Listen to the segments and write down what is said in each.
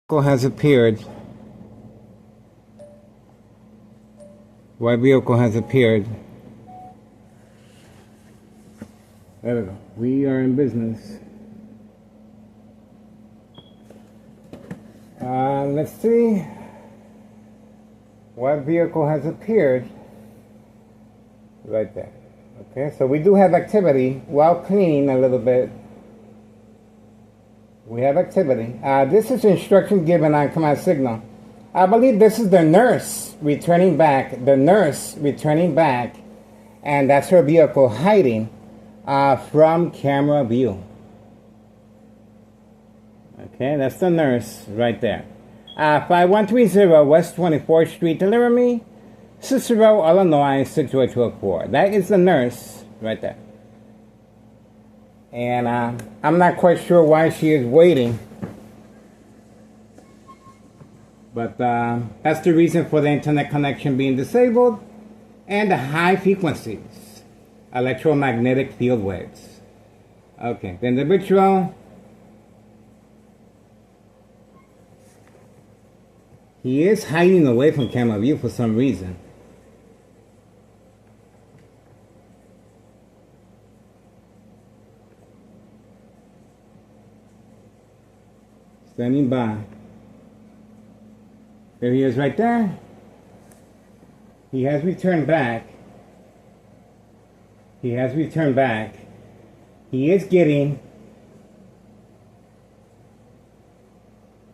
Has appeared. White vehicle has appeared. There we go. We are in business. Let's see. White vehicle has appeared. Right there. Okay, so we do have activity while cleaning a little bit. We have activity. This is instruction given on command signal. I believe this is the nurse returning back. The nurse returning back, and that's her vehicle hiding from camera view. Okay, that's the nurse right there. 5130 West 24th Street. Deliver me, Cicero, Illinois 60204. That is the nurse right there. And I'm not quite sure why she is waiting. But that's the reason for the internet connection being disabled and the high frequencies, electromagnetic field waves. Okay, the individual, he is hiding away from camera view for some reason. Standing by. There he is right there. He has returned back. He has returned back. He is getting,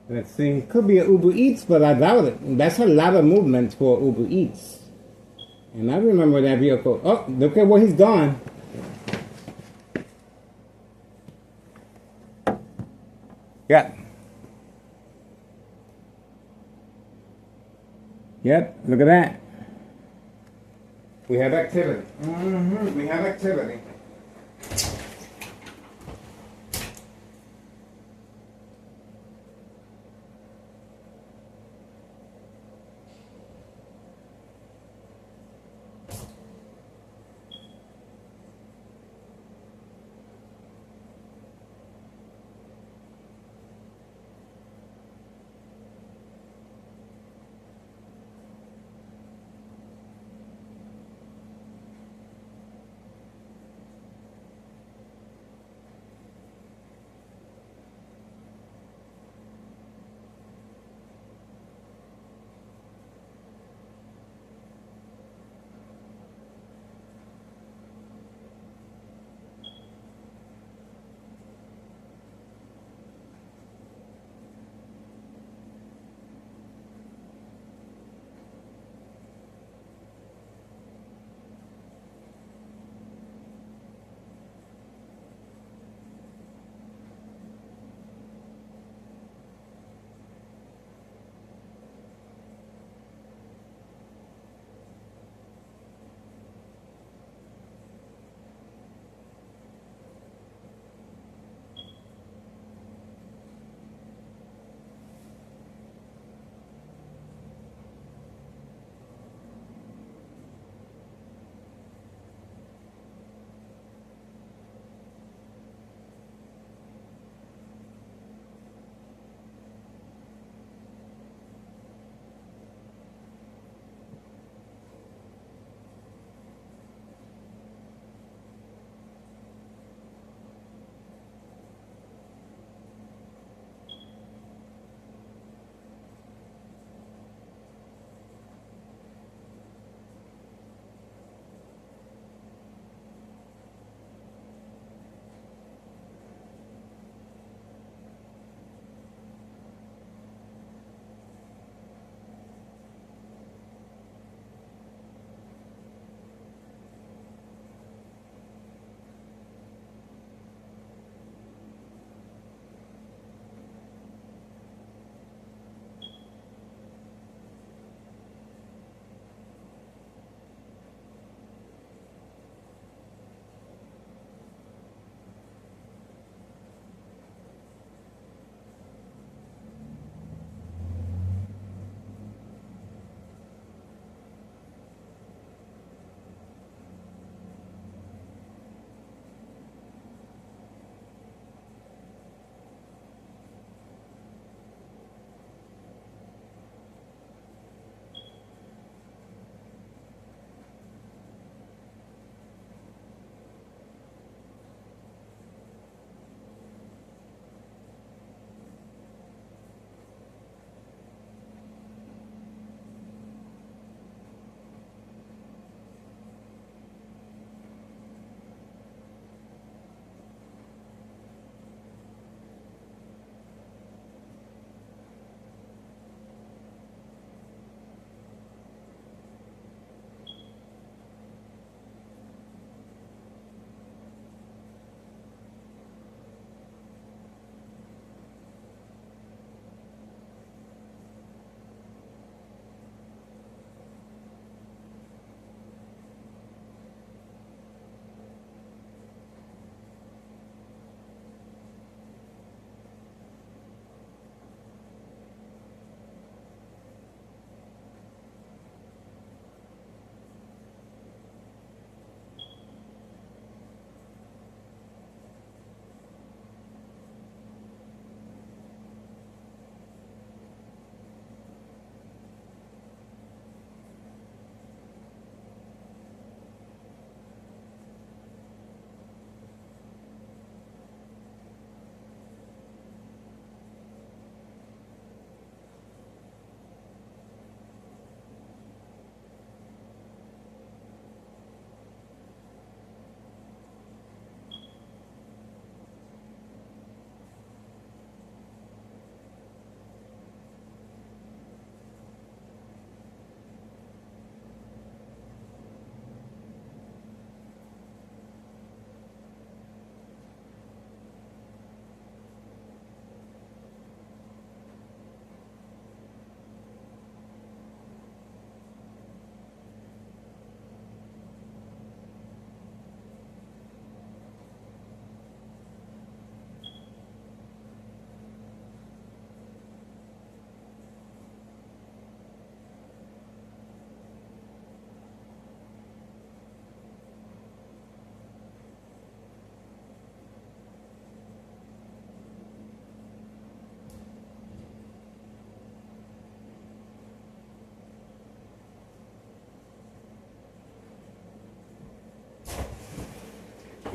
let's see, it could be an Uber Eats, but I doubt it. That's a lot of movement for Uber Eats. And I remember that vehicle. Oh, look at where he's gone. Yeah. Yep, look at that. We have activity. We have activity.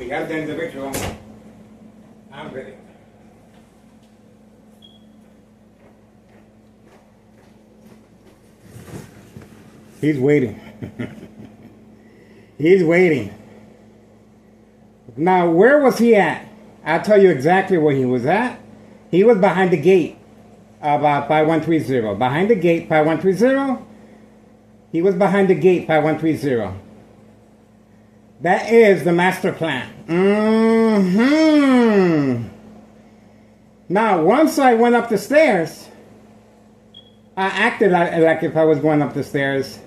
We have the individual on video. He's waiting. He's waiting. Now, where was he at? I'll tell you exactly where he was at. He was behind the gate of 5130. Behind the gate, 5130. He was behind the gate, 5130. That is the master plan. Now, once I went up the stairs, I acted like if I was going up the stairs.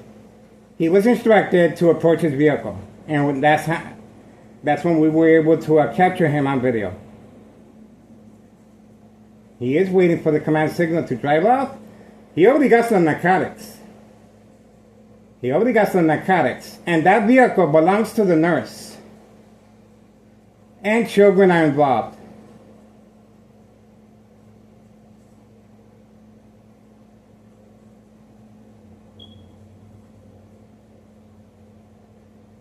He was instructed to approach his vehicle. And that's when we were able to capture him on video. He is waiting for the command signal to drive off. He already got some narcotics. And that vehicle belongs to the nurse. And children are involved.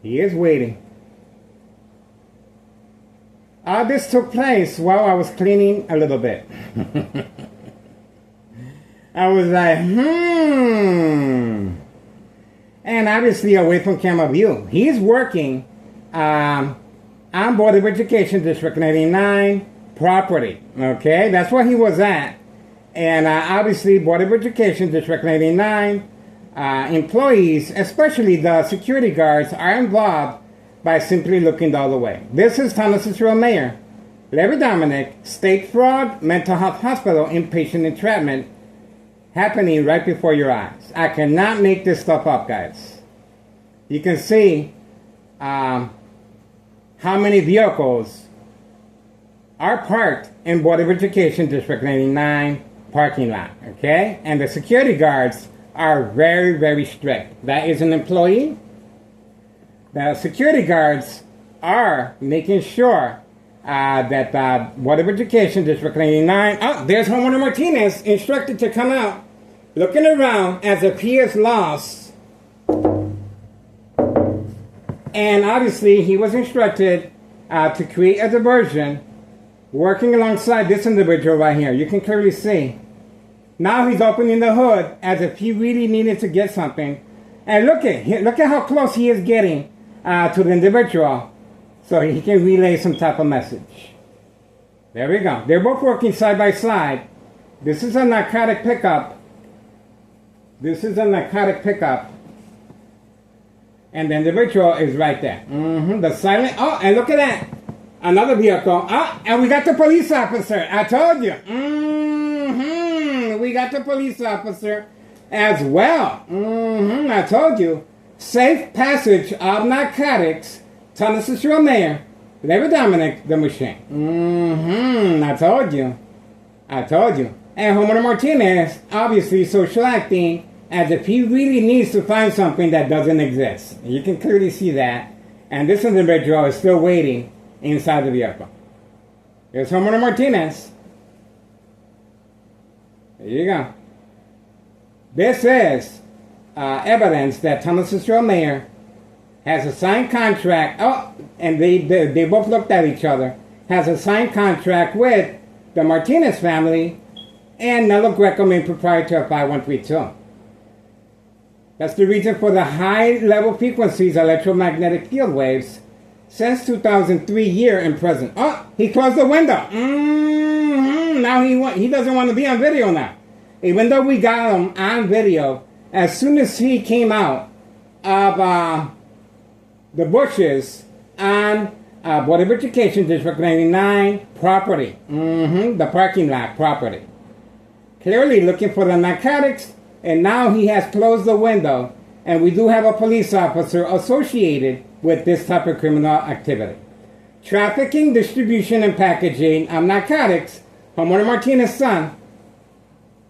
He is waiting. This took place while I was cleaning a little bit. I was like, And obviously away from camera view. He's working on Board of Education District 99 property. Okay, that's where he was at. And obviously Board of Education District 99 employees, especially the security guards, are involved by simply looking the other way. This is Town Cicero Mayor Larry Dominic, state fraud, mental health hospital, inpatient entrapment happening right before your eyes. I cannot make this stuff up, guys. You can see how many vehicles are parked in Board of Education District 99 parking lot, okay? And the security guards are very, very strict. That is an employee. The security guards are making sure that Board of Education District 99, there's Homeowner Martinez, instructed to come out, looking around as if he is lost. And obviously he was instructed to create a diversion, working alongside this individual right here. You can clearly see. Now he's opening the hood as if he really needed to get something. And look at how close he is getting to the individual so he can relay some type of message. There we go. They're both working side by side. This is a narcotic pickup. And the individual is right there. The silent. Oh, and look at that. Another vehicle. And we got the police officer. I told you. We got the police officer as well. I told you. Safe passage of narcotics. Town Cicero Mayor Larry Dominic, the machine. I told you. And Homeowner Martinez, obviously social acting as if he really needs to find something that doesn't exist. You can clearly see that. And this individual is still waiting inside the vehicle. There's Homeowner Martinez. There you go. This is evidence that Town Cicero Mayor has a signed contract. And they both looked at each other. Has a signed contract with the Martinez family and Nello Greco, main proprietor of 5132. That's the reason for the high level frequencies electromagnetic field waves since 2003 year and present. He closed the window. Now he doesn't want to be on video now. Even though we got him on video, as soon as he came out of the bushes on Board of Education District 99 property, the parking lot property, clearly looking for the narcotics, and now he has closed the window, and we do have a police officer associated with this type of criminal activity. Trafficking, distribution, and packaging of narcotics. Homeowner Martinez's son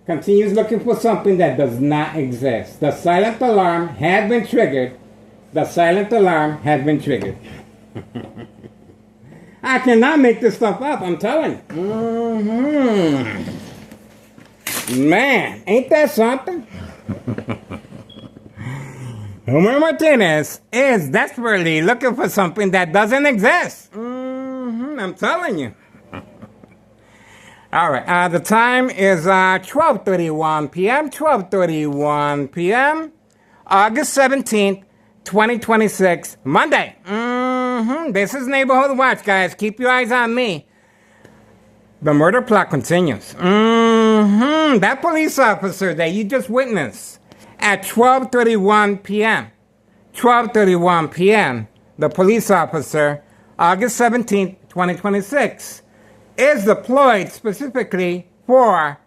continues looking for something that does not exist. The silent alarm had been triggered. I cannot make this stuff up, I'm telling you. Man, ain't that something? Homer Martinez is desperately looking for something that doesn't exist. I'm telling you. All right, the time is 12:31 p.m., 12:31 p.m., August 17th, 2026, Monday. This is Neighborhood Watch, guys. Keep your eyes on me. The murder plot continues. That police officer that you just witnessed at 12:31 p.m., 12:31 p.m., the police officer, August 17th, 2026, is deployed specifically for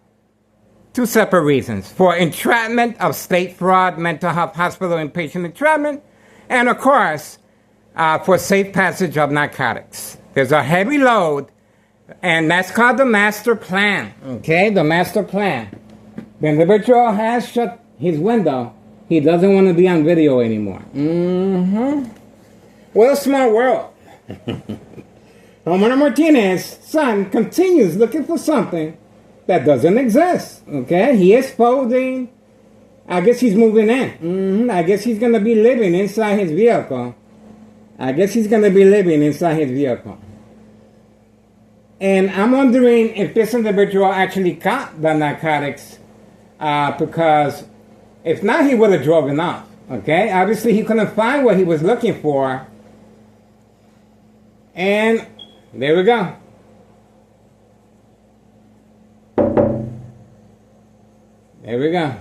two separate reasons. For entrapment of state fraud, mental health hospital inpatient entrapment, and of course, for safe passage of narcotics. There's a heavy load, and that's called the master plan. Okay, the master plan. The individual has shut his window. He doesn't want to be on video anymore. What a smart world. Homeowner Martinez's son continues looking for something that doesn't exist. Okay, he is folding. I guess he's moving in. I guess he's going to be living inside his vehicle. And I'm wondering if this individual actually got the narcotics, because if not, he would have driven off. Okay, obviously he couldn't find what he was looking for. And there we go. There we go.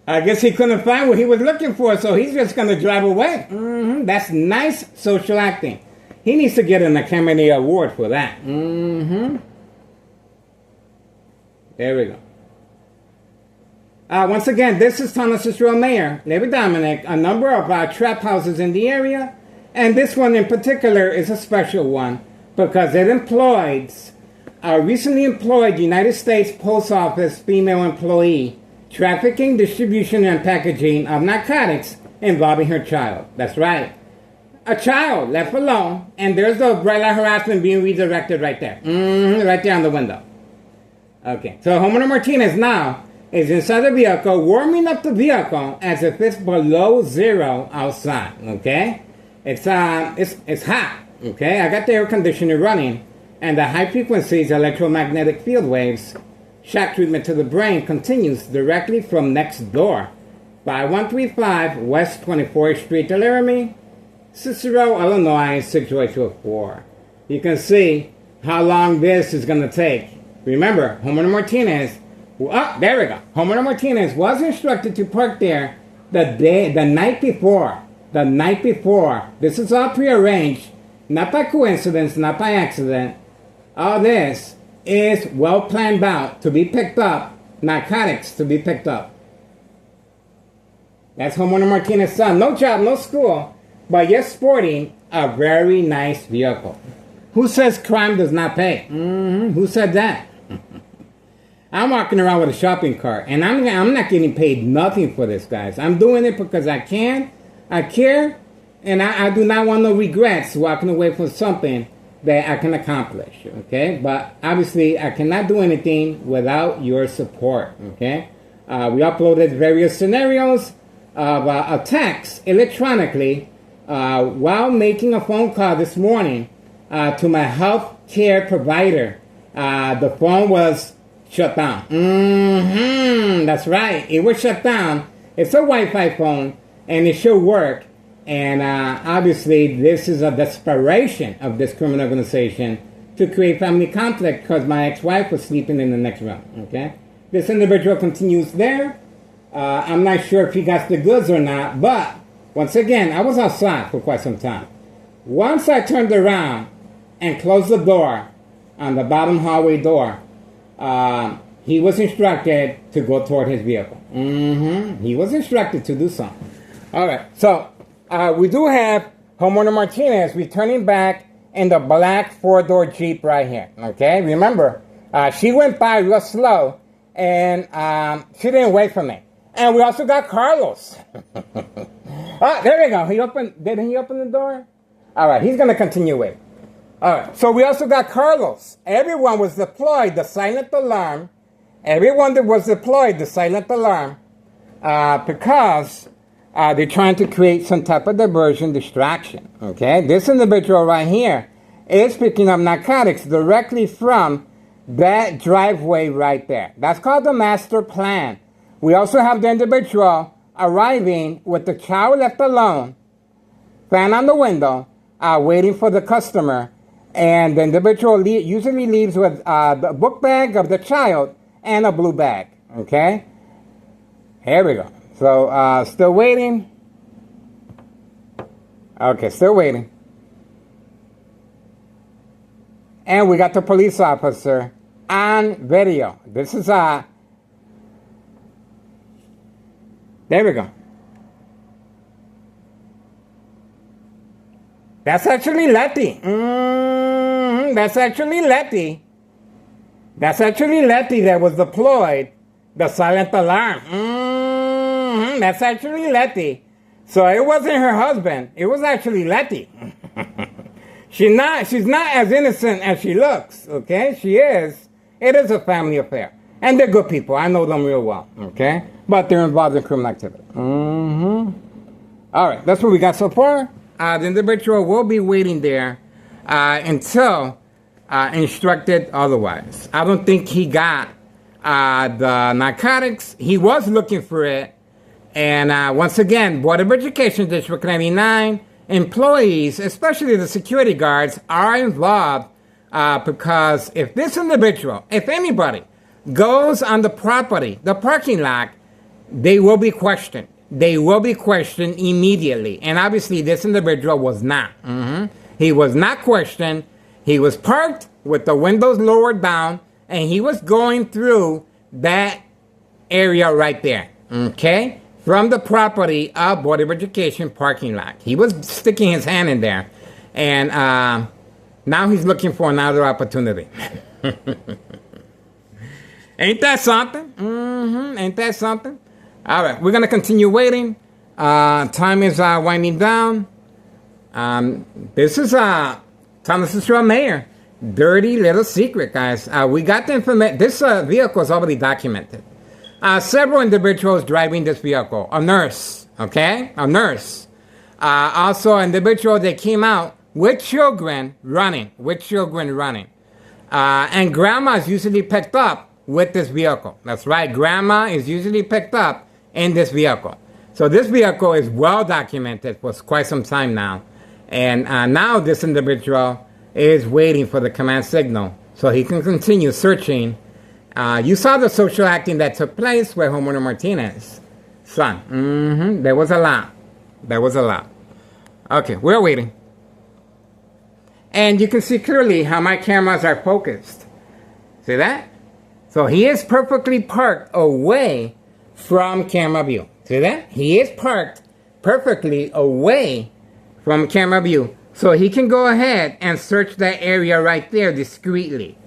I guess he couldn't find what he was looking for, so he's just going to drive away. That's nice social acting. He needs to get an Academy Award for that. There we go. Once again, this is Town of Cicero Mayor, Larry Dominic. A number of trap houses in the area. And this one in particular is a special one because it employs a recently employed United States Post Office female employee trafficking, distribution, and packaging of narcotics involving her child. That's right. A child left alone, and there's the bright light harassment being redirected right there. Right there on the window. Okay, so Homeowner Martinez now is inside the vehicle, warming up the vehicle as if it's below zero outside, okay? It's hot, okay? I got the air conditioner running, and the high frequencies electromagnetic field waves shock treatment to the brain continues directly from next door. 5135 West 24th Street, Laramie, Cicero, Illinois, 62824. You can see how long this is going to take. Remember, Homeowner Martinez, there we go. Homeowner Martinez was instructed to park there the night before. The night before. This is all prearranged, not by coincidence, not by accident. All this is well planned out to be picked up, narcotics to be picked up. That's Homeowner Martinez's son. No job, no school, but yet sporting a very nice vehicle. Who says crime does not pay? Who said that? I'm walking around with a shopping cart, and I'm not getting paid nothing for this, guys. I'm doing it because I can, I care, and I do not want no regrets walking away from something that I can accomplish, okay? But obviously, I cannot do anything without your support, okay? We uploaded various scenarios of attacks electronically while making a phone call this morning to my health care provider. The phone was shut down. That's right. It was shut down. It's a Wi-Fi phone, and it should work. And obviously, this is a desperation of this criminal organization to create family conflict because my ex-wife was sleeping in the next room. Okay, this individual continues there. I'm not sure if he got the goods or not, but once again, I was outside for quite some time. Once I turned around and closed the door on the bottom hallway door, he was instructed to go toward his vehicle. He was instructed to do something. All right, so we do have Homeowner Martinez returning back in the black four-door Jeep right here. Okay, remember, she went by real slow, and she didn't wait for me. And we also got Carlos. Oh, there we go. Didn't he open the door? All right, he's going to continue waiting. All right, so we also got Carlos. Everyone was deployed, the silent alarm. Everyone that was deployed, the silent alarm, because They're trying to create some type of diversion, distraction. Okay, this individual right here is picking up narcotics directly from that driveway right there. That's called the master plan. We also have the individual arriving with the child left alone, fan on the window, waiting for the customer. And the individual usually leaves with the book bag of the child and a blue bag. Okay? Here we go. So, still waiting. Okay, still waiting. And we got the police officer on video. This is there we go. That's actually Letty. That's actually Letty. That's actually Letty that was deployed. The silent alarm. That's actually Letty. So it wasn't her husband. It was actually Letty. She's not as innocent as she looks, okay? She is. It is a family affair. And they're good people. I know them real well, okay? But they're involved in criminal activity. All right, that's what we got so far. The individual will be waiting there until instructed otherwise. I don't think he got the narcotics. He was looking for it. And once again, Board of Education District 99 employees, especially the security guards, are involved because if this individual, if anybody, goes on the property, the parking lot, they will be questioned. They will be questioned immediately. And obviously this individual was not. He was not questioned. He was parked with the windows lowered down, and he was going through that area right there, okay? From the property of Board of Education parking lot. He was sticking his hand in there, and now he's looking for another opportunity. Ain't that something? Ain't that something? All right, we're going to continue waiting. Time is winding down. This is Thomas Straw Mayor. Dirty little secret, guys. We got the information. This vehicle is already documented. Several individuals driving this vehicle. A nurse, okay? A nurse. Also, an individual that came out with children running. And grandma is usually picked up with this vehicle. That's right. Grandma is usually picked up in this vehicle. So this vehicle is well documented for quite some time now. And now this individual is waiting for the command signal so he can continue searching. You saw the social acting that took place with Homeowner Martinez. Son, there was a lot. Okay, we're waiting. And you can see clearly how my cameras are focused. See that? So he is perfectly parked away from camera view. See that? He is parked perfectly away from camera view. So he can go ahead and search that area right there discreetly.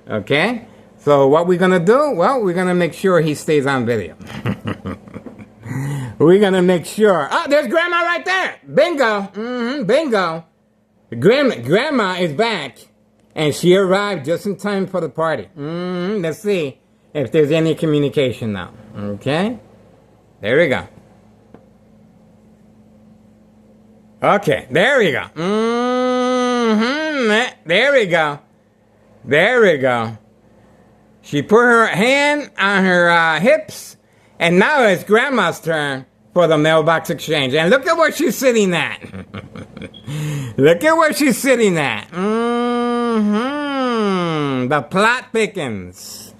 Okay? So what we're going to do? Well, we're going to make sure he stays on video. We're going to make sure. Oh, there's Grandma right there. Bingo. Bingo. Grandma is back. And she arrived just in time for the party. Let's see if there's any communication now. Okay? There we go. Okay, there we go. There we go. There we go. She put her hand on her hips, and now it's Grandma's turn for the mailbox exchange. And look at where she's sitting at. Look at where she's sitting at. The plot thickens.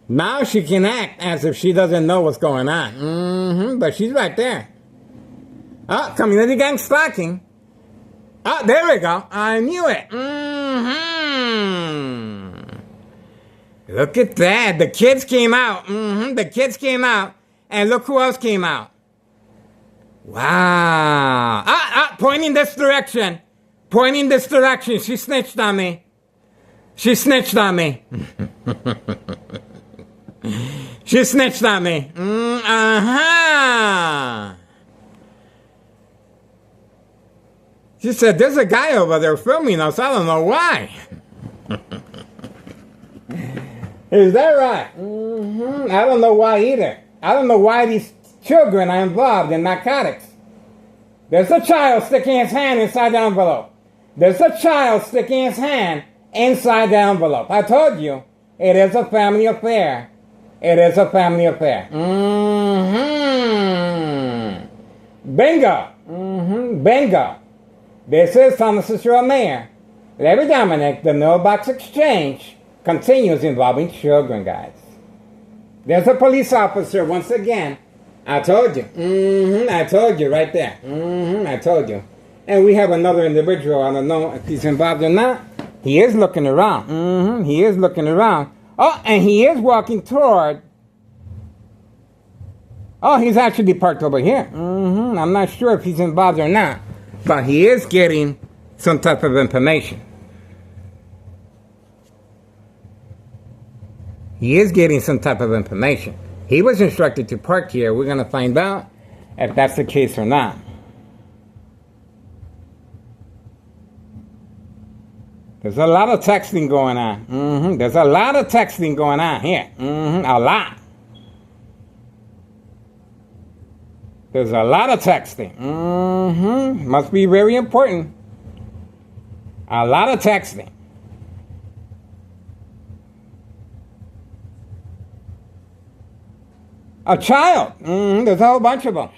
Now she can act as if she doesn't know what's going on. But she's right there. Oh, community gang stalking. Oh, there we go. I knew it. Look at that. The kids came out. The kids came out. And look who else came out. Wow. Pointing this direction. Pointing this direction. She snitched on me. She snitched on me. She snitched on me. She said, there's a guy over there filming us. I don't know why. Is that right? I don't know why either. I don't know why these children are involved in narcotics. There's a child sticking his hand inside the envelope. There's a child sticking his hand inside the envelope. I told you, it is a family affair. It is a family affair. Bingo. Bingo. This is Thomas Cicero Mayor. Larry Dominic, the No Box Exchange continues involving children, guys. There's a police officer once again. I told you. I told you right there. I told you. And we have another individual. I don't know if he's involved or not. He is looking around. He is looking around. Oh, and he is walking toward. Oh, he's actually parked over here. I'm not sure if he's involved or not. But he is getting some type of information. He is getting some type of information. He was instructed to park here. We're going to find out if that's the case or not. There's a lot of texting going on. There's a lot of texting going on here. A lot. There's a lot of texting. Must be very important. A lot of texting. A child. There's a whole bunch of them.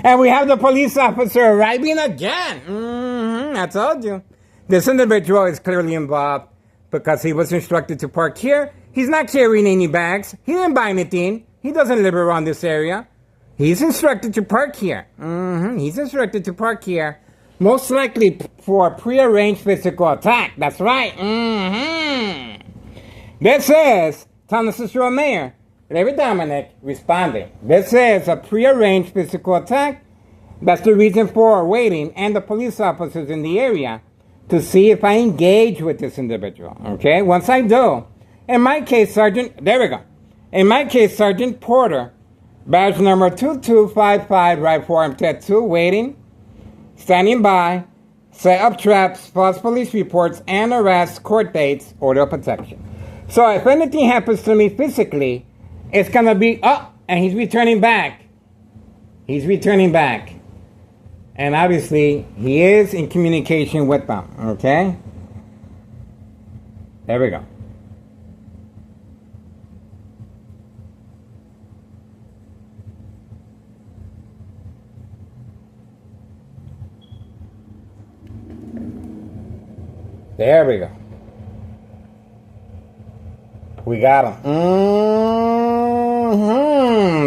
And we have the police officer arriving again. I told you. This individual is clearly involved because he was instructed to park here. He's not carrying any bags. He didn't buy anything. He doesn't live around this area. He's instructed to park here. He's instructed to park here. Most likely for a prearranged physical attack. That's right. This is Thomas Cicero Mayor, Larry Dominic, responding. This is a prearranged physical attack. That's the reason for waiting and the police officers in the area to see if I engage with this individual. Okay? Once I do, in my case, Sergeant, there we go. In my case, Sergeant Porter, badge number 2255, right for MTED 2, waiting, standing by, set up traps, false police reports, and arrests, court dates, order of protection. So if anything happens to me physically, it's going to be, oh, and he's returning back. He's returning back. And obviously, he is in communication with them, okay? There we go. There we go. We got him.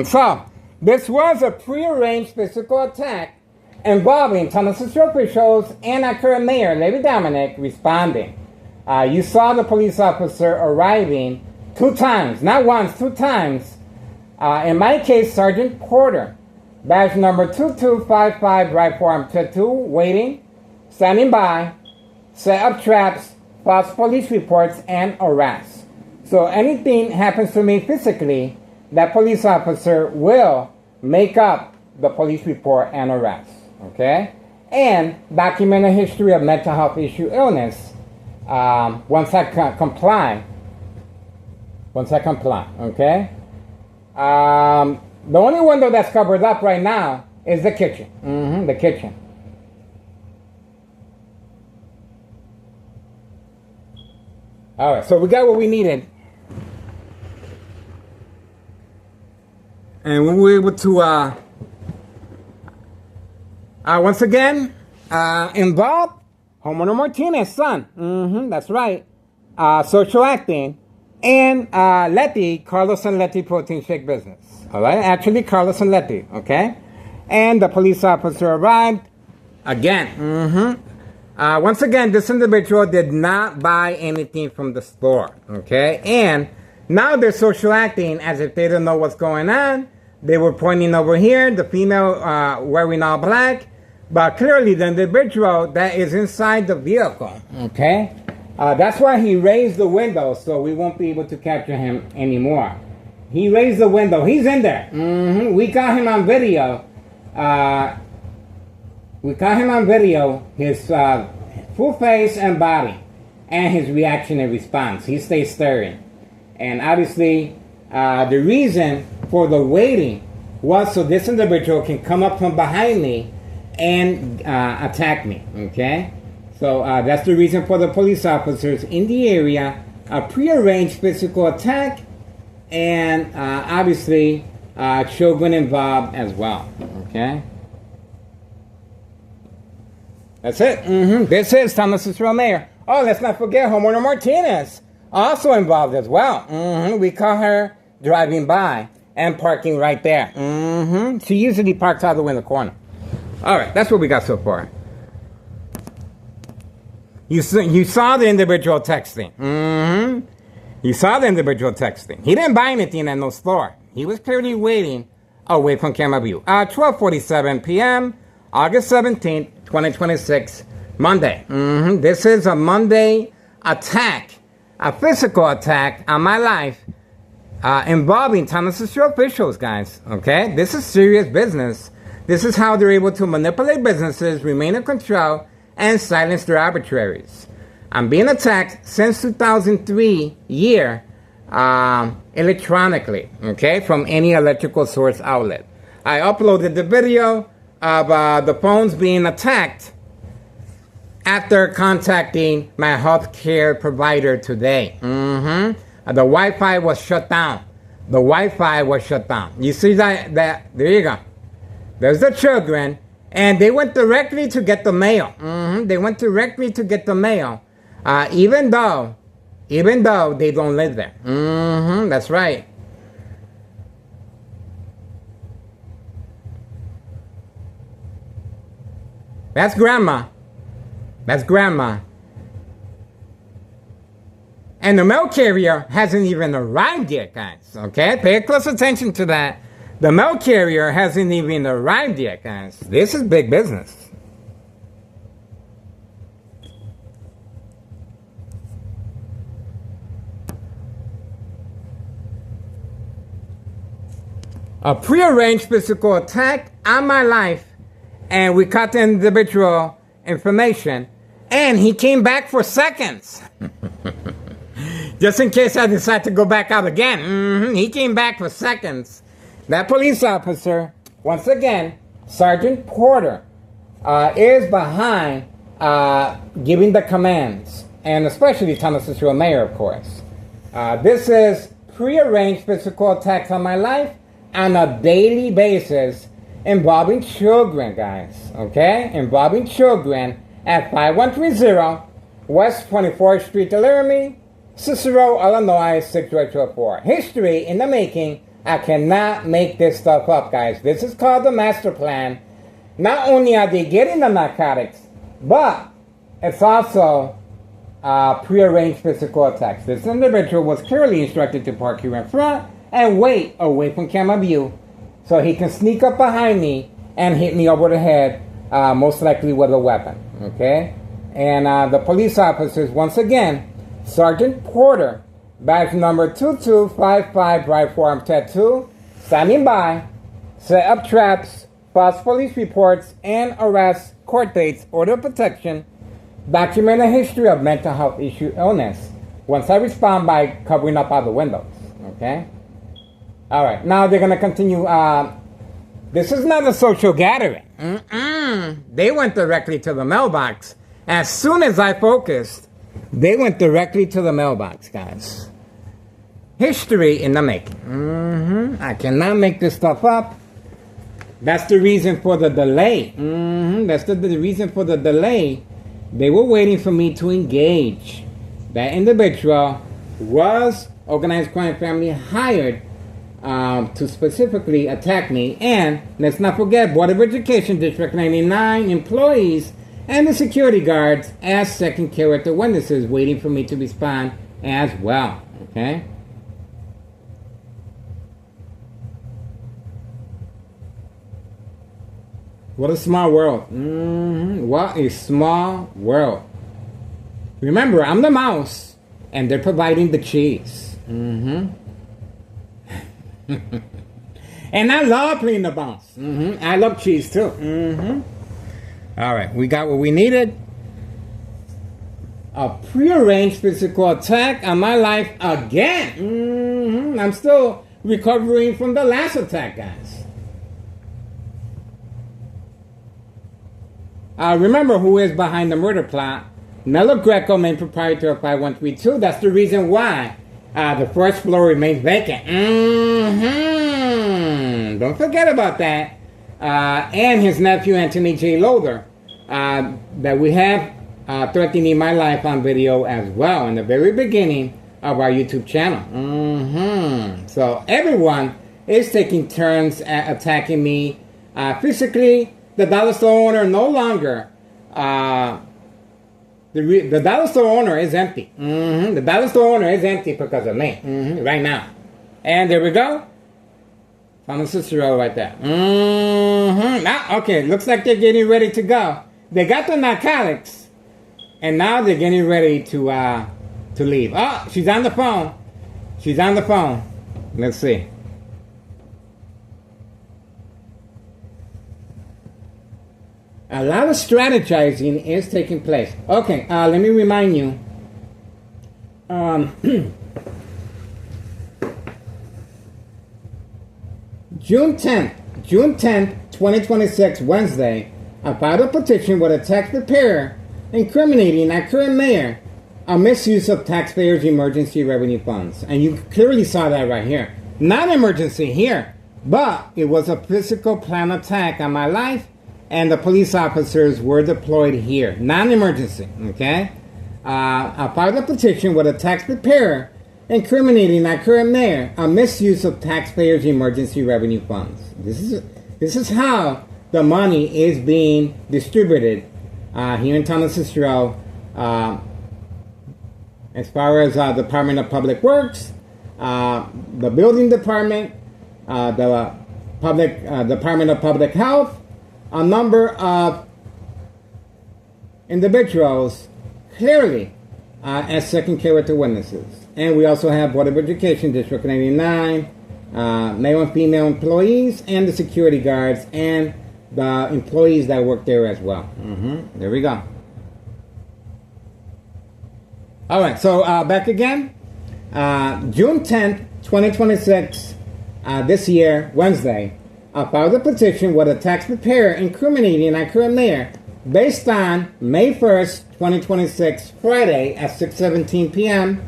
So, this was a prearranged physical attack involving Thomas Cicero officials and our current mayor, Larry Dominic, responding. You saw the police officer arriving 2 times, not once, 2 times. In my case, Sergeant Porter, badge number 2255, right for MTED 2, waiting, standing by, set up traps, false police reports, and arrests. So anything happens to me physically, that police officer will make up the police report and arrest. Okay? And document a history of mental health issue illness once I comply. Okay? The only window that's covered up right now is the kitchen. The kitchen. All right, so we got what we needed. And we were able to, once again, involve Homeowner Martinez, son. That's right. Social acting. And Letty, Carlos and Letty Protein Shake Business. All right? Actually, Carlos and Letty, okay? And the police officer arrived again. Once again, this individual did not buy anything from the store, okay? And now they're social acting as if they don't know what's going on. They were pointing over here, the female wearing all black, but clearly the individual that is inside the vehicle, okay? That's why he raised the window, so we won't be able to capture him anymore. He raised the window. He's in there. We got him on video. His full face and body, and his reaction and response. He stays staring. And obviously, the reason for the waiting was so this individual can come up from behind me and attack me, okay? So that's the reason for the police officers in the area, a prearranged physical attack, and obviously children involved as well, okay? That's it. This is Thomas Cicero Mayor. Oh, let's not forget Homeowner Martinez, also involved as well. We caught her driving by and parking right there. She usually parks all the way in the corner. All right, that's what we got so far. You saw the individual texting. You saw the individual texting. He didn't buy anything at no store. He was clearly waiting away from camera view. 12:47 p.m., August 17th, 2026, Monday. This is a Monday attack, a physical attack on my life involving Thomas Cicero officials, guys. Okay? This is serious business. This is how they're able to manipulate businesses, remain in control, and silence their arbitraries. I'm being attacked since 2003 year electronically, okay, from any electrical source outlet. I uploaded the video of the phones being attacked after contacting my healthcare provider today. The Wi-Fi was shut down. The Wi-Fi was shut down. You see that? There you go. There's the children, and they went directly to get the mail. They went directly to get the mail, even though they don't live there. That's right. That's grandma. That's grandma. And the mail carrier hasn't even arrived yet, guys. Okay? Pay close attention to that. The mail carrier hasn't even arrived yet, guys. This is big business. A prearranged physical attack on my life, and we caught the individual information, and he came back for seconds. Just in case I decide to go back out again. He came back for seconds. That police officer, once again, Sergeant Porter, is behind giving the commands, and especially Thomas Cicero Mayor, of course. This is prearranged physical attacks on my life on a daily basis involving children, guys, okay? Involving children at 5130 West 24th Street, Laramie, Cicero, Illinois, 62804. History in the making. I cannot make this stuff up, guys. This is called the master plan. Not only are they getting the narcotics, but it's also prearranged physical attacks. This individual was clearly instructed to park here in front and wait away from camera view so he can sneak up behind me and hit me over the head, most likely with a weapon, okay? And the police officers, once again, Sergeant Porter, badge number 2255, right forearm tattoo, standing by, set up traps, false police reports, and arrests, court dates, order of protection, document a history of mental health issue illness. Once I respond by covering up all the windows, okay? All right, now they're going to continue. This is not a social gathering. They went directly to the mailbox. As soon as I focused, they went directly to the mailbox, guys. History in the making. I cannot make this stuff up. That's the reason for the delay. That's the reason for the delay. They were waiting for me to engage. That individual was organized crime family hired to specifically attack me. And let's not forget, Board of Education District 99 employees and the security guards as second character witnesses waiting for me to respond as well. Okay? What a small world. What a small world. Remember, I'm the mouse, and they're providing the cheese. And I love playing the bounce. I love cheese too. All right, we got what we needed. A prearranged physical attack on my life again. I'm still recovering from the last attack, guys. Remember who is behind the murder plot. Nello Greco, main proprietor of 5132. That's the reason why the first floor remains vacant. Don't forget about that. And his nephew, Anthony J. Loader, that we have threatening my life on video as well in the very beginning of our YouTube channel. So everyone is taking turns at attacking me physically. The dollar store owner no longer. The dollar store owner is empty. The dollar store owner is empty because of me right now. And there we go. Thomas Cicero right there. Now, okay, looks like they're getting ready to go. They got the narcotics, and now they're getting ready to leave. Oh, she's on the phone. She's on the phone. Let's see. A lot of strategizing is taking place. Okay, let me remind you. June 10th, 2026, Wednesday, I filed a petition with a tax preparer incriminating our current mayor a misuse of taxpayers' emergency revenue funds. And you clearly saw that right here. Not emergency here, but it was a physical planned attack on my life, and the police officers were deployed here. Non-emergency, okay? I filed a petition with a tax preparer incriminating our current mayor a misuse of taxpayers' emergency revenue funds. This is how the money is being distributed here in Thomas Cicero, as far as Department of Public Works, the Building Department, the Department of Public Health, a number of individuals clearly as second character witnesses. And we also have Board of Education, District 99, male and female employees, and the security guards, and the employees that work there as well. There we go. All right, so back again. June 10th, 2026, this year, Wednesday, I filed a petition with a tax preparer incriminating our current mayor based on May 1st, 2026, Friday at 6:17 p.m.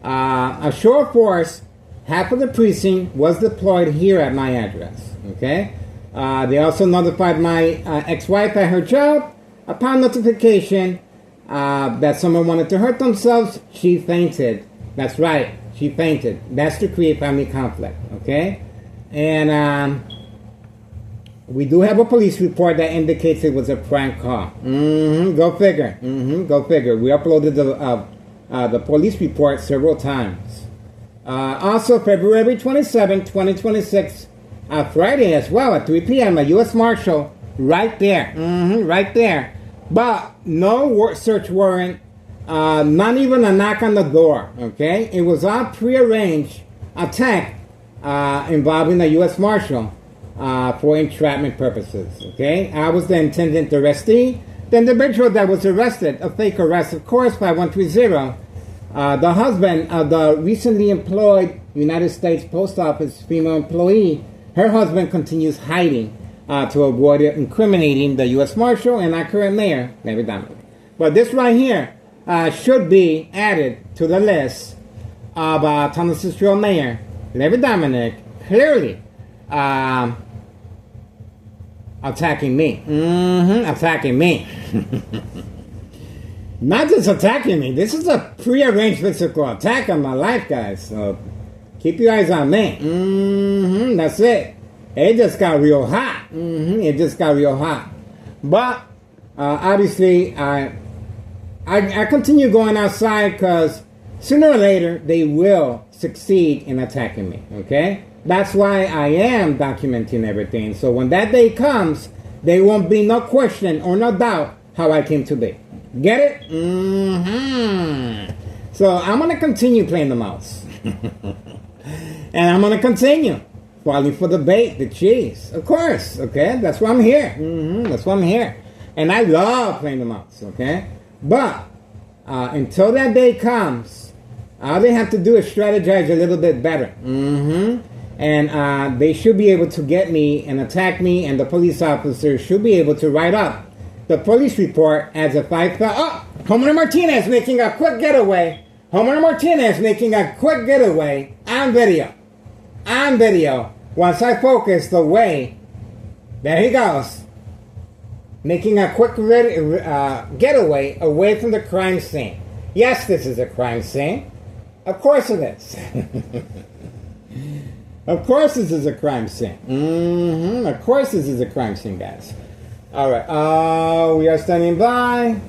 A short force, half of the precinct, was deployed here at my address. Okay. They also notified my ex-wife at her job. Upon notification that someone wanted to hurt themselves, she fainted. That's right, she fainted. That's to create family conflict. Okay. And we do have a police report that indicates it was a prank call. Go figure. Go figure. We uploaded the police report several times. Also, February 27, 2026, Friday as well at 3 p.m., a U.S. Marshal right there. Right there. But no search warrant, not even a knock on the door. Okay? It was all prearranged attack involving the U.S. Marshal. For entrapment purposes, okay? I was the intended arrestee. The individual that was arrested, a fake arrest, of course, 5130, the husband of the recently employed United States Post Office female employee, her husband continues hiding to avoid incriminating the U.S. Marshal and our current mayor, Larry Dominic. But this right here should be added to the list of Thomas Cicero Mayor, Larry Dominic, clearly attacking me. Attacking me. Not just attacking me. This is a prearranged physical attack on my life, guys. So keep your eyes on me. That's it. It just got real hot. It just got real hot. But obviously, I continue going outside because sooner or later they will succeed in attacking me. Okay. That's why I am documenting everything. So when that day comes, there won't be no question or no doubt how I came to be. Get it? So I'm going to continue playing the mouse. And I'm going to continue falling for the bait, the cheese. Of course, okay? That's why I'm here. That's why I'm here. And I love playing the mouse, okay? But until that day comes, all they have to do is strategize a little bit better. And they should be able to get me and attack me, and the police officers should be able to write up The police report as a 5,000. Oh, Homer Martinez making a quick getaway. Homer Martinez making a quick getaway on video. On video. Once I focus the way, there he goes. Making a quick getaway away from the crime scene. Yes, this is a crime scene. Of course it is. Of course this is a crime scene. Of course this is a crime scene, guys. All right. We are standing by.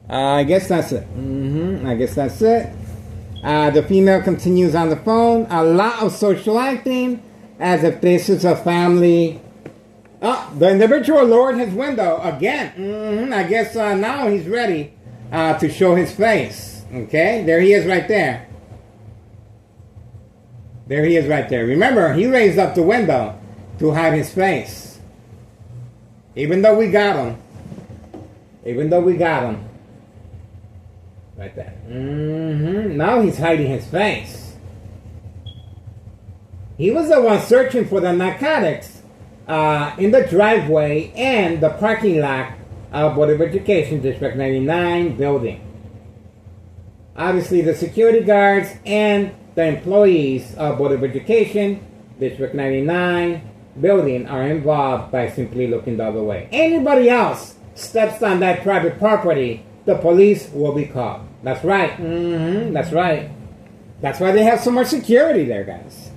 I guess that's it. I guess that's it. The female continues on the phone. A lot of social acting, as if this is a family. Oh, the individual lowered his window again. I guess now he's ready to show his face. Okay, there he is right there. There he is right there. Remember, he raised up the window to hide his face. Even though we got him. Even though we got him. Right there. Now he's hiding his face. He was the one searching for the narcotics in the driveway and the parking lot of Board of Education District 99 building. Obviously, the security guards and the employees of Board of Education District 99 building are involved by simply looking the other way. Anybody else steps on that private property, the police will be called. That's right. That's right. That's why they have so much security there, guys.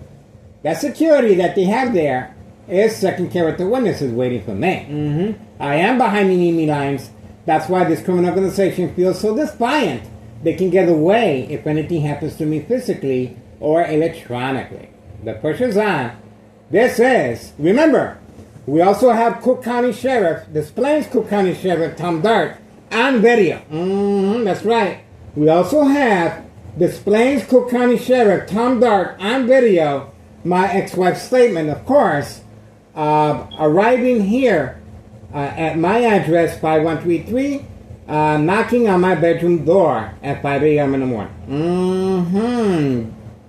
That security that they have there is second character witnesses waiting for me. I am behind the enemy lines. That's why this criminal organization feels so defiant. They can get away if anything happens to me physically or electronically. The pressure's on. This is, remember, we also have Cook County Sheriff, Des Plaines Cook County Sheriff Tom Dart on video. That's right. We also have Des Plaines Cook County Sheriff Tom Dart on video. My ex-wife's statement, of course, arriving here at my address 5133, knocking on my bedroom door at 5 a.m. in the morning.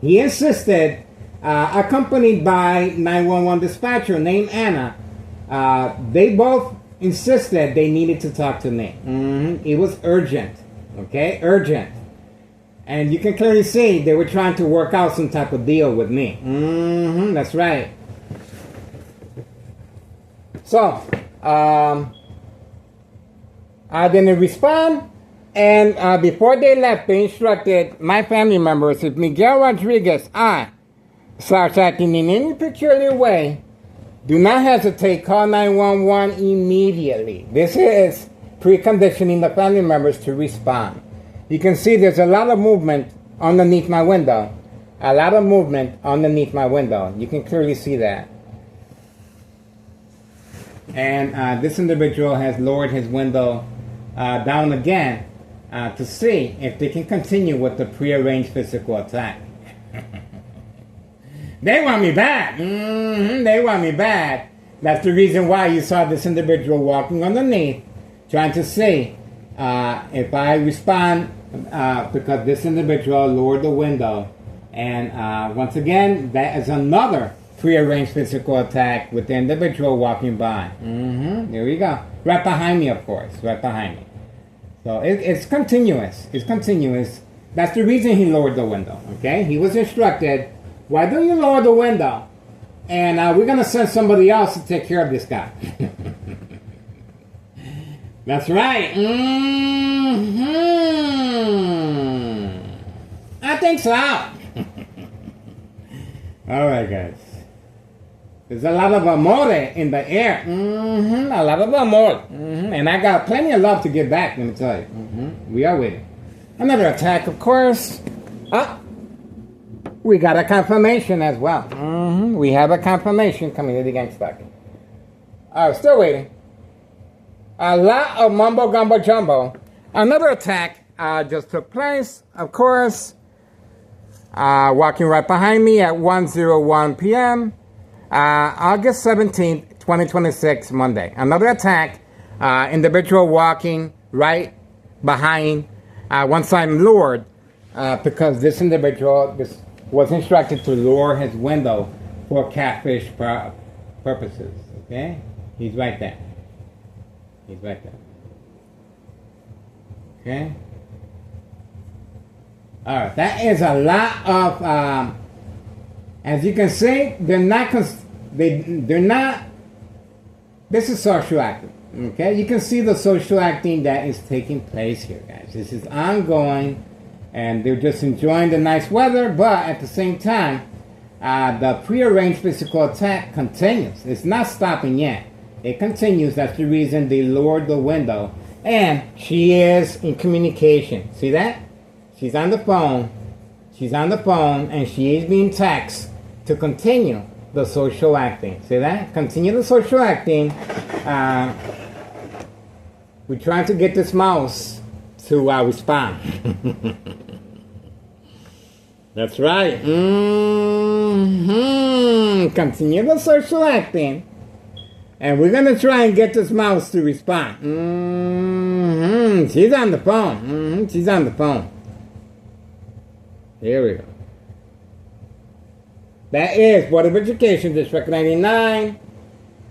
He insisted, accompanied by 911 dispatcher named Anna. They both insisted they needed to talk to me. It was urgent. Okay, urgent. And you can clearly see they were trying to work out some type of deal with me. That's right. So, I didn't respond. And before they left, they instructed my family members, if Miguel Rodriguez starts acting in any peculiar way, do not hesitate, call 911 immediately. This is preconditioning the family members to respond. You can see there's a lot of movement underneath my window. A lot of movement underneath my window. You can clearly see that. And this individual has lowered his window down again to see if they can continue with the prearranged physical attack. They want me bad. They want me bad. That's the reason why you saw this individual walking underneath, trying to see if I respond, because this individual lowered the window. And once again, that is another prearranged physical attack with the individual walking by. There we go. Right behind me, of course. Right behind me. So it's continuous. It's continuous. That's the reason he lowered the window. Okay? He was instructed, why don't you lower the window? And we're going to send somebody else to take care of this guy. That's right. I think so. All right, guys. There's a lot of amore in the air. A lot of amore. And I got plenty of love to give back, let me tell you. We are waiting. Another attack, of course. We got a confirmation as well. We have a confirmation coming to the gang stalking. Still waiting. A lot of mumbo gumbo jumbo. Another attack just took place, of course. Walking right behind me at 1:01 p.m. August 17th, 2026, Monday. Another attack. Individual walking right behind. Once I'm lured, because this individual was instructed to lower his window for catfish purposes. Okay? He's right there. He's right there. Okay. All right. That is a lot of. As you can see, they're not. They're not. This is social acting. Okay. You can see the social acting that is taking place here, guys. This is ongoing, and they're just enjoying the nice weather. But at the same time, the prearranged physical attack continues. It's not stopping yet. It continues. That's the reason they lowered the window. And she is in communication. See that? She's on the phone. She's on the phone, and she is being texted to continue the social acting. See that? Continue the social acting. We're trying to get this mouse to respond. That's right. Continue the social acting. And we're going to try and get this mouse to respond. She's on the phone. She's on the phone. Here we go. That is Board of Education, District 99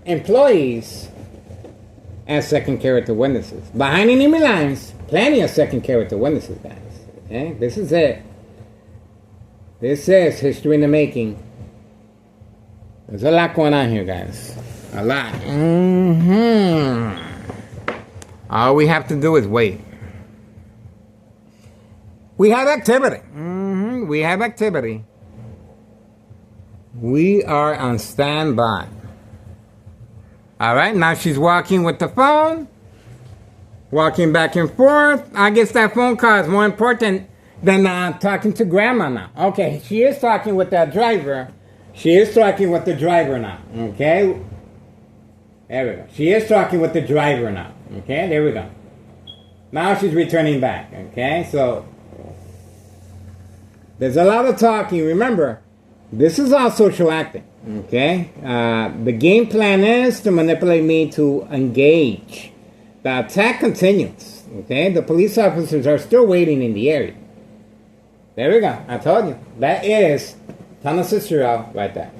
employees as second character witnesses. Behind enemy lines, plenty of second character witnesses, guys. Okay? This is it. This is history in the making. There's a lot going on here, guys. A lot. All we have to do is wait. We have activity. We have activity. We are on standby. All right, now she's walking with the phone. Walking back and forth. I guess that phone call is more important than talking to grandma now. Okay, she is talking with that driver. She is talking with the driver now. Okay? There we go. She is talking with the driver now. Okay, there we go. Now she's returning back. Okay, so there's a lot of talking. Remember, this is all social acting. Okay? The game plan is to manipulate me to engage. The attack continues. Okay? The police officers are still waiting in the area. There we go. I told you. That is Tunnel Cicero right there.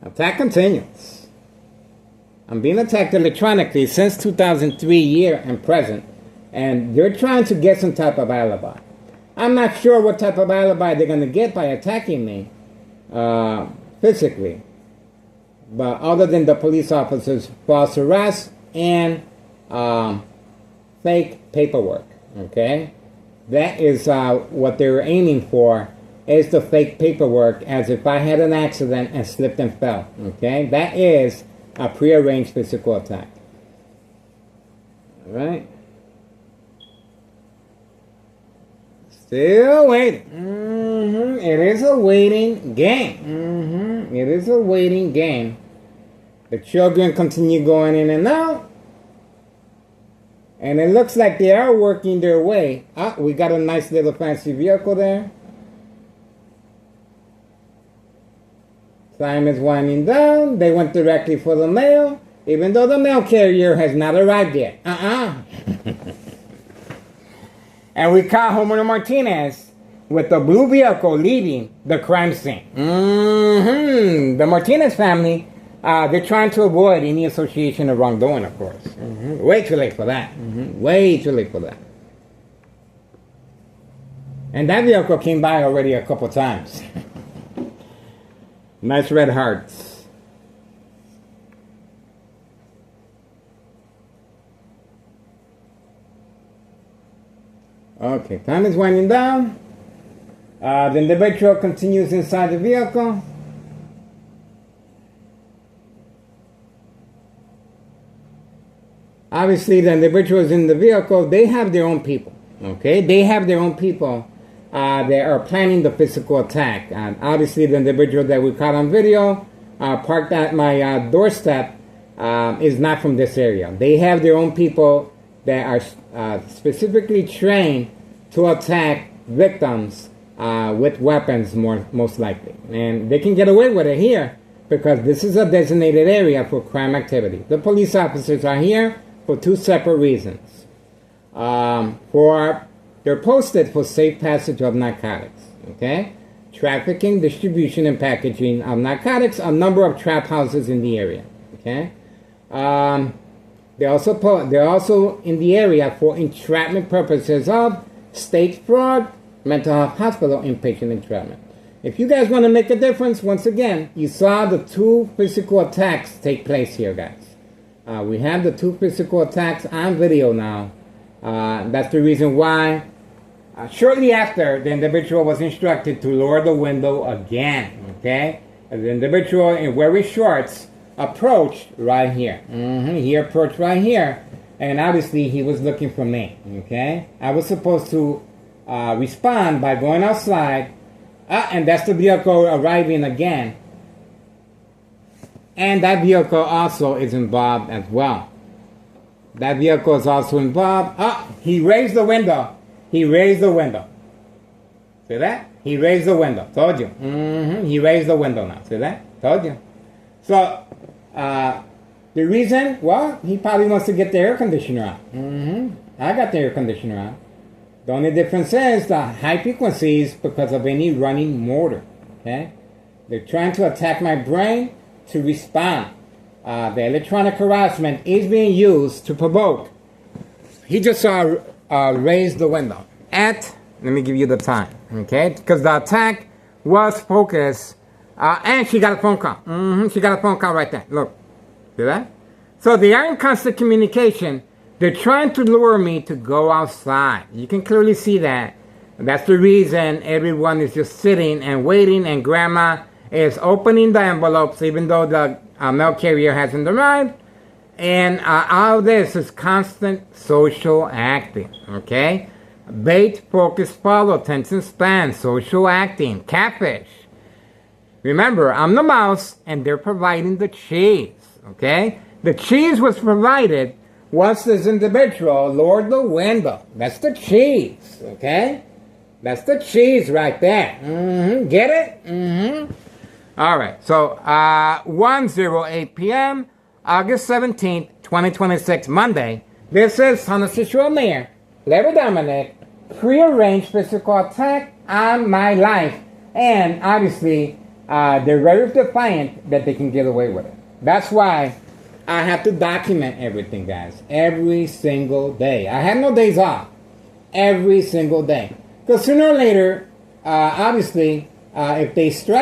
Attack continues. I'm being attacked electronically since 2003 year and present. And they're trying to get some type of alibi. I'm not sure what type of alibi they're going to get by attacking me physically. But other than the police officers' false arrest and fake paperwork, okay? That is what they were aiming for, is the fake paperwork, as if I had an accident and slipped and fell, okay? That is a prearranged physical attack. All right? Still waiting. It is a waiting game. It is a waiting game. The children continue going in and out. And it looks like they are working their way. Ah, we got a nice little fancy vehicle there. Time is winding down. They went directly for the mail, even though the mail carrier has not arrived yet. And we caught Homer Martinez with the blue vehicle leaving the crime scene. The Martinez family, they're trying to avoid any association of wrongdoing, of course. Way too late for that. Way too late for that. And that vehicle came by already a couple times. Nice red hearts. Okay, time is winding down. The individual continues inside the vehicle. Obviously, the individuals in the vehicle, they have their own people. Okay, they have their own people that are planning the physical attack. And obviously, the individual that we caught on video parked at my doorstep is not from this area. They have their own people that are specifically trained to attack victims with weapons, most likely. And they can get away with it here because this is a designated area for crime activity. The police officers are here for two separate reasons. They're posted for safe passage of narcotics. Okay? trafficking, distribution, and packaging of narcotics, a number of trap houses in the area. Okay, they're also in the area for entrapment purposes of state fraud, mental health hospital, inpatient entrapment. If you guys want to make a difference, once again, you saw the 2 physical attacks take place here, guys. We have the 2 physical attacks on video now. That's the reason why. Shortly after, the individual was instructed to lower the window again. Okay, the individual in wearing shorts approached right here. He approached right here, and obviously he was looking for me. Okay, I was supposed to respond by going outside, and that's the vehicle arriving again. And that vehicle also is involved as well. That vehicle is also involved. He raised the window. He raised the window. See that? He raised the window. Told you. He raised the window now. See that? Told you. So, the reason, well, he probably wants to get the air conditioner on. I got the air conditioner on. The only difference is the high frequencies because of any running motor. Okay? They're trying to attack my brain to respond. The electronic harassment is being used to provoke. He just raised the window at, let me give you the time, okay? Because the attack was focused, and she got a phone call. She got a phone call right there. Look, see that? So they are in constant communication. They're trying to lure me to go outside. You can clearly see that. That's the reason everyone is just sitting and waiting, and grandma is opening the envelopes even though the mail carrier hasn't arrived. And all of this is constant social acting, okay? Bait, focus, follow, attention span, social acting, catfish. Remember, I'm the mouse, and they're providing the cheese, okay? The cheese was provided once this individual lowered the window. That's the cheese, okay? That's the cheese right there. Get it? All right, so 1:08 p.m., August 17th, 2026, Monday. This is San Francisco Mayor Larry Dominic, prearranged physical attack on my life. And obviously, they're very defiant that they can get away with it. That's why I have to document everything, guys. Every single day. I have no days off. Every single day. Because sooner or later, obviously, if they strike,